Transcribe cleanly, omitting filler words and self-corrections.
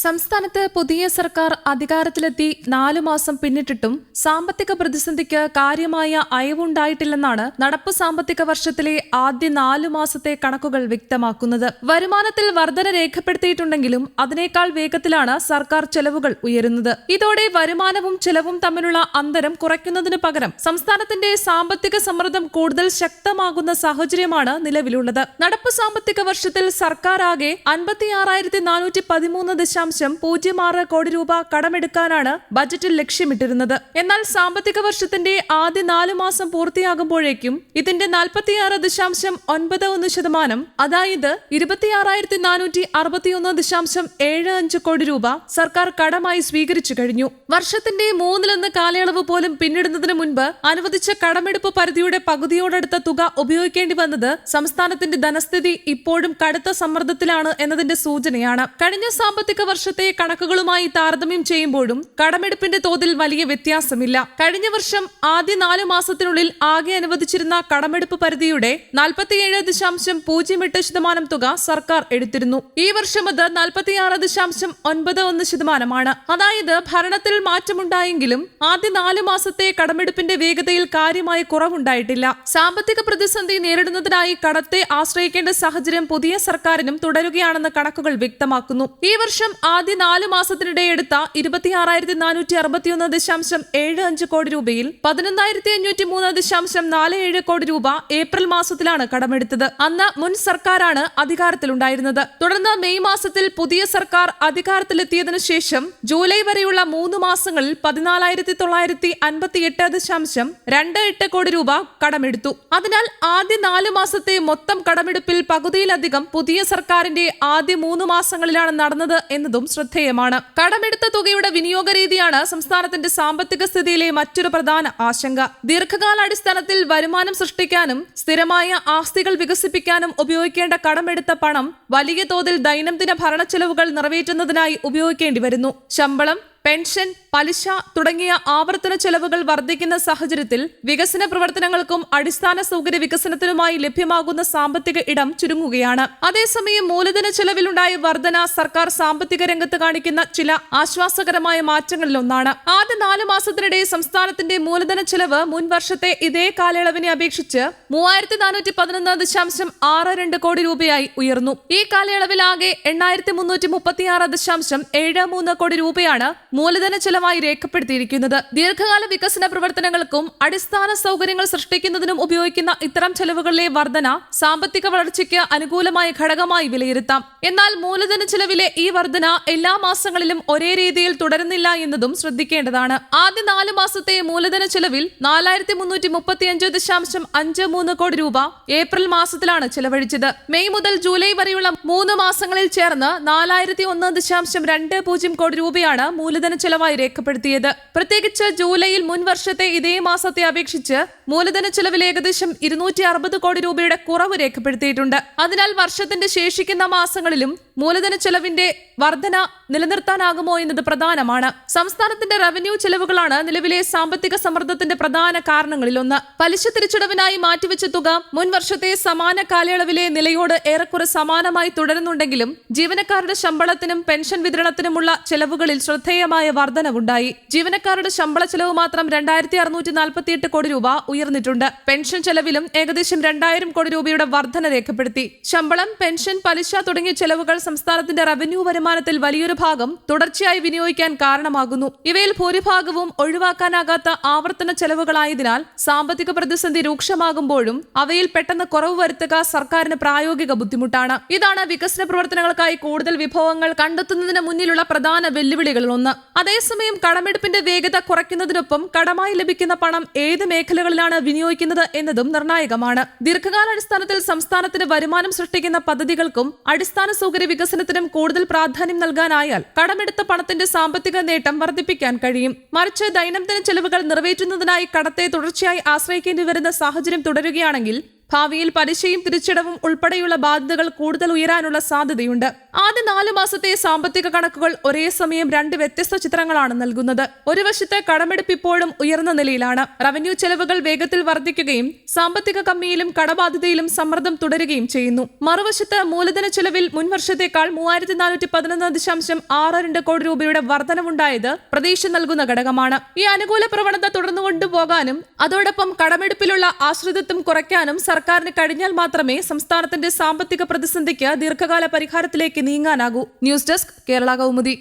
സംസ്ഥാനത്ത് പുതിയ സർക്കാർ അധികാരത്തിലെത്തി 4 മാസം പിന്നിട്ടിട്ടും സാമ്പത്തിക പ്രതിസന്ധിക്ക് കാര്യമായ അയവുണ്ടായിട്ടില്ലെന്നാണ് നടപ്പ് സാമ്പത്തിക വർഷത്തിലെ ആദ്യ 4 മാസത്തെ കണക്കുകൾ വ്യക്തമാക്കുന്നത്. വരുമാനത്തിൽ വർധന രേഖപ്പെടുത്തിയിട്ടുണ്ടെങ്കിലും അതിനേക്കാൾ വേഗത്തിലാണ് സർക്കാർ ചെലവുകൾ ഉയരുന്നത്. ഇതോടെ വരുമാനവും ചെലവും തമ്മിലുള്ള അന്തരം കുറയ്ക്കുന്നതിനു പകരം സംസ്ഥാനത്തിന്റെ സാമ്പത്തിക സമ്മർദ്ദം കൂടുതൽ ശക്തമാകുന്ന സാഹചര്യമാണ് നിലവിലുള്ളത്. നടപ്പ് സാമ്പത്തിക വർഷത്തിൽ സർക്കാർ ആകെ 56,413.06 കോടി രൂപ കടമെടുക്കാനാണ് ബജറ്റിൽ ലക്ഷ്യമിട്ടിരുന്നത്. എന്നാൽ സാമ്പത്തിക വർഷത്തിന്റെ ആദ്യ 4 മാസം പൂർത്തിയാകുമ്പോഴേക്കും ഇതിന്റെ 46.91%, അതായത് 26,461.75 കോടി രൂപ സർക്കാർ കടമായി സ്വീകരിച്ചു കഴിഞ്ഞു. വർഷത്തിന്റെ 1/3 കാലയളവ് പോലും പിന്നിടുന്നതിന് മുൻപ് അനുവദിച്ച കടമെടുപ്പ് പരിധിയുടെ പകുതിയോടടുത്ത തുക ഉപയോഗിക്കേണ്ടി വന്നത് സംസ്ഥാനത്തിന്റെ ധനസ്ഥിതി ഇപ്പോഴും കടുത്ത സമ്മർദ്ദത്തിലാണ് എന്നതിന്റെ സൂചനയാണ്. കഴിഞ്ഞ സാമ്പത്തിക വർഷത്തെ കണക്കുകളുമായി താരതമ്യം ചെയ്യുമ്പോഴും കടമെടുപ്പിന്റെ തോതിൽ വലിയ വ്യത്യാസമില്ല. കഴിഞ്ഞ വർഷം ആദ്യ 4 മാസത്തിനുള്ളിൽ ആകെ അനുവദിച്ചിരുന്ന കടമെടുപ്പ് പരിധിയുടെ 47.08% തുക സർക്കാർ എടുത്തിരുന്നു. ഈ വർഷം അത് 46.91%, അതായത് ഭരണത്തിൽ മാറ്റമുണ്ടായെങ്കിലും ആദ്യ 4 മാസത്തെ കടമെടുപ്പിന്റെ വേഗതയിൽ കാര്യമായ കുറവുണ്ടായിട്ടില്ല. സാമ്പത്തിക പ്രതിസന്ധി നേരിടുന്നതിനായി കടത്തെ ആശ്രയിക്കേണ്ട സാഹചര്യം പുതിയ സർക്കാരിനും തുടരുകയാണെന്ന് കണക്കുകൾ വ്യക്തമാക്കുന്നു. ഈ വർഷം ആദ്യ 4 മാസത്തിനിടെ എടുത്ത 26,461.75 കോടി രൂപയിൽ 11,503.47 കോടി രൂപ ഏപ്രിൽ മാസത്തിലാണ് കടമെടുത്തത്. അന്ന് മുൻ സർക്കാരാണ് അധികാരത്തിലുണ്ടായിരുന്നത്. തുടർന്ന് മെയ് മാസത്തിൽ പുതിയ സർക്കാർ അധികാരത്തിലെത്തിയതിനു ശേഷം ജൂലൈ വരെയുള്ള 3 മാസങ്ങളിൽ 14,958.28 കോടി രൂപ കടമെടുത്തു. അതിനാൽ ആദ്യ 4 മാസത്തെ മൊത്തം കടമെടുപ്പിൽ പകുതിയിലധികം പുതിയ സർക്കാരിന്റെ ആദ്യ 3 മാസങ്ങളിലാണ് നടന്നത് എന്നതും ശ്രദ്ധേയമാണ്. കടമെടുത്ത തുകയുടെ വിനിയോഗ രീതിയാണ് സംസ്ഥാനത്തിന്റെ സാമ്പത്തിക സ്ഥിതിയിലെ മറ്റൊരു പ്രധാന ആശങ്ക. ദീർഘകാലാടിസ്ഥാനത്തിൽ വരുമാനം സൃഷ്ടിക്കാനും സ്ഥിരമായ ആസ്തികൾ വികസിപ്പിക്കാനും ഉപയോഗിക്കേണ്ട കടമെടുത്ത പണം വലിയ തോതിൽ ദൈനംദിന ഭരണ ചെലവുകൾ നിറവേറ്റുന്നതിനായി ഉപയോഗിക്കേണ്ടി വരുന്നു. ശമ്പളം, പെൻഷൻ, പലിശ തുടങ്ങിയ ആവർത്തന ചെലവുകൾ വർദ്ധിക്കുന്ന സാഹചര്യത്തിൽ വികസന പ്രവർത്തനങ്ങൾക്കും അടിസ്ഥാന സൗകര്യ വികസനത്തിനുമായി ലഭ്യമാകുന്ന സാമ്പത്തിക ഇടം ചുരുങ്ങുകയാണ്. അതേസമയം മൂലധന ചെലവിലുണ്ടായ വർധന സർക്കാർ സാമ്പത്തിക രംഗത്ത് കാണിക്കുന്ന ചില ആശ്വാസകരമായ മാറ്റങ്ങളിലൊന്നാണ്. ആദ്യ 4 മാസത്തിനിടെ സംസ്ഥാനത്തിന്റെ മൂലധന ചെലവ് മുൻ വർഷത്തെ ഇതേ കാലയളവിനെ അപേക്ഷിച്ച് 3,411.62 കോടി രൂപയായി ഉയർന്നു. ഈ കാലയളവിൽ ആകെ 8,336.73 കോടി രൂപയാണ് മൂലധന ചെലവായി രേഖപ്പെടുത്തിയിരിക്കുന്നത്. ദീർഘകാല വികസന പ്രവർത്തനങ്ങൾക്കും അടിസ്ഥാന സൗകര്യങ്ങൾ സൃഷ്ടിക്കുന്നതിനും ഉപയോഗിക്കുന്ന ഇത്തരം ചെലവുകളിലെ വർധന സാമ്പത്തിക വളർച്ചയ്ക്ക് അനുകൂലമായ ഘടകമായി വിലയിരുത്താം. എന്നാൽ മൂലധന ചെലവിലെ ഈ വർധന എല്ലാ മാസങ്ങളിലും ഒരേ രീതിയിൽ തുടരുന്നില്ല എന്നതും ശ്രദ്ധിക്കേണ്ടതാണ്. ആദ്യ 4 മാസത്തെ മൂലധന ചെലവിൽ 4,335.53 കോടി രൂപ ഏപ്രിൽ മാസത്തിലാണ് ചെലവഴിച്ചത്. മെയ് മുതൽ ജൂലൈ വരെയുള്ള 3 മാസങ്ങളിൽ ചേർന്ന് 4,001.20 കോടി രൂപയാണ് മൂലധന ചെലവായി രേഖപ്പെടുത്തിയത്. പ്രത്യേകിച്ച് ജൂലൈയിൽ മുൻ വർഷത്തെ ഇതേ മാസത്തെ അപേക്ഷിച്ച് മൂലധന ചെലവിൽ ഏകദേശം 260 കോടി രൂപയുടെ കുറവ് രേഖപ്പെടുത്തിയിട്ടുണ്ട്. അതിനാൽ വർഷത്തിന്റെ ശേഷിക്കുന്ന മാസങ്ങളിലും മൂലധന ചെലവിന്റെ വർധന നിലനിർത്താനാകുമോ എന്നത് പ്രധാനമാണ്. സംസ്ഥാനത്തിന്റെ റവന്യൂ ചെലവുകളാണ് നിലവിലെ സാമ്പത്തിക സമ്മർദ്ദത്തിന്റെ പ്രധാന കാരണങ്ങളിലൊന്ന്. പലിശ തിരിച്ചടവിനായി മാറ്റിവെച്ച തുക മുൻ വർഷത്തെ സമാന കാലയളവിലെ നിലയോട് ഏറെക്കുറെ സമാനമായി തുടരുന്നുണ്ടെങ്കിലും ജീവനക്കാരുടെ ശമ്പളത്തിനും പെൻഷൻ വിതരണത്തിനുമുള്ള ചെലവുകളിൽ ശ്രദ്ധേയമായ വർധനവുണ്ടായി. ജീവനക്കാരുടെ ശമ്പള ചെലവ് മാത്രം 2,648 കോടി രൂപ ഉയർന്നിട്ടുണ്ട്. പെൻഷൻ ചെലവിലും ഏകദേശം 2,000 കോടി രൂപയുടെ വർധന രേഖപ്പെടുത്തി. ശമ്പളം, പെൻഷൻ, പലിശ തുടങ്ങിയ ചെലവുകൾ സംസ്ഥാനത്തിന്റെ റവന്യൂ വരുമാനത്തിൽ വലിയൊരു ഭാഗം തുടർച്ചയായി വിനിയോഗിക്കാൻ കാരണമാകുന്നു. ഇവയിൽ ഭൂരിഭാഗവും ഒഴിവാക്കാനാകാത്ത ആവർത്തന ചെലവുകളായതിനാൽ സാമ്പത്തിക പ്രതിസന്ധി രൂക്ഷമാകുമ്പോഴും അവയിൽ പെട്ടെന്ന് കുറവ് വരുത്തുക സർക്കാരിന് പ്രായോഗിക ബുദ്ധിമുട്ടാണ്. ഇതാണ് വികസന പ്രവർത്തനങ്ങൾക്കായി കൂടുതൽ വിഭവങ്ങൾ കണ്ടെത്തുന്നതിന് മുന്നിലുള്ള പ്രധാന വെല്ലുവിളികളിലൊന്ന്. അതേസമയം കടമെടുപ്പിന്റെ വേഗത കുറയ്ക്കുന്നതിനൊപ്പം കടമായി ലഭിക്കുന്ന പണം ഏത് മേഖലകളിലാണ് വിനിയോഗിക്കുന്നത് എന്നതും നിർണായകമാണ്. ദീർഘകാലാടിസ്ഥാനത്തിൽ സംസ്ഥാനത്തിന് വരുമാനം സൃഷ്ടിക്കുന്ന പദ്ധതികൾക്കും അടിസ്ഥാന സൗകര്യ വികസനത്തിനും കൂടുതൽ പ്രാധാന്യം നൽകാനായാൽ കടമെടുത്ത പണത്തിന്റെ സാമ്പത്തിക നേട്ടം വർദ്ധിപ്പിക്കാൻ കഴിയും. മറിച്ച് ദൈനംദിന ചെലവുകൾ നിറവേറ്റുന്നതിനായി കടത്തെ തുടർച്ചയായി ആശ്രയിക്കേണ്ടി വരുന്ന സാഹചര്യം തുടരുകയാണെങ്കിൽ ഭാവിയിൽ പലിശയും തിരിച്ചടവും ഉൾപ്പെടെയുള്ള ബാധ്യതകൾ കൂടുതൽ ഉയരാനുള്ള സാധ്യതയുണ്ട്. ആദ്യ 4 മാസത്തെ സാമ്പത്തിക കണക്കുകൾ ഒരേ സമയം 2 വ്യത്യസ്ത ചിത്രങ്ങളാണ് നൽകുന്നത്. ഒരു വശത്ത് കടമെടുപ്പ് ഇപ്പോഴും ഉയർന്ന നിലയിലാണ്. റവന്യൂ ചെലവുകൾ വേഗത്തിൽ വർദ്ധിക്കുകയും സാമ്പത്തിക കമ്മിയിലും കടബാധ്യതയിലും സമ്മർദ്ദം തുടരുകയും ചെയ്യുന്നു. മറുവശത്ത് മൂലധന ചെലവിൽ മുൻവർഷത്തേക്കാൾ 3411.62 കോടി രൂപയുടെ വർധനവുണ്ടായത് പ്രതീക്ഷ നൽകുന്ന ഘടകമാണ്. ഈ അനുകൂല പ്രവണത തുടർന്നു കൊണ്ടുപോകാനും അതോടൊപ്പം കടമെടുപ്പിലുള്ള ആശ്രിതത്വം കുറയ്ക്കാനും സർക്കാരിന് കഴിഞ്ഞാൽ മാത്രമേ സംസ്ഥാനത്തിന്റെ സാമ്പത്തിക പ്രതിസന്ധിക്ക് ദീർഘകാല പരിഹാരത്തിലേക്ക് നീങ്ങാനാകൂ. News desk Kerala Kaumudi.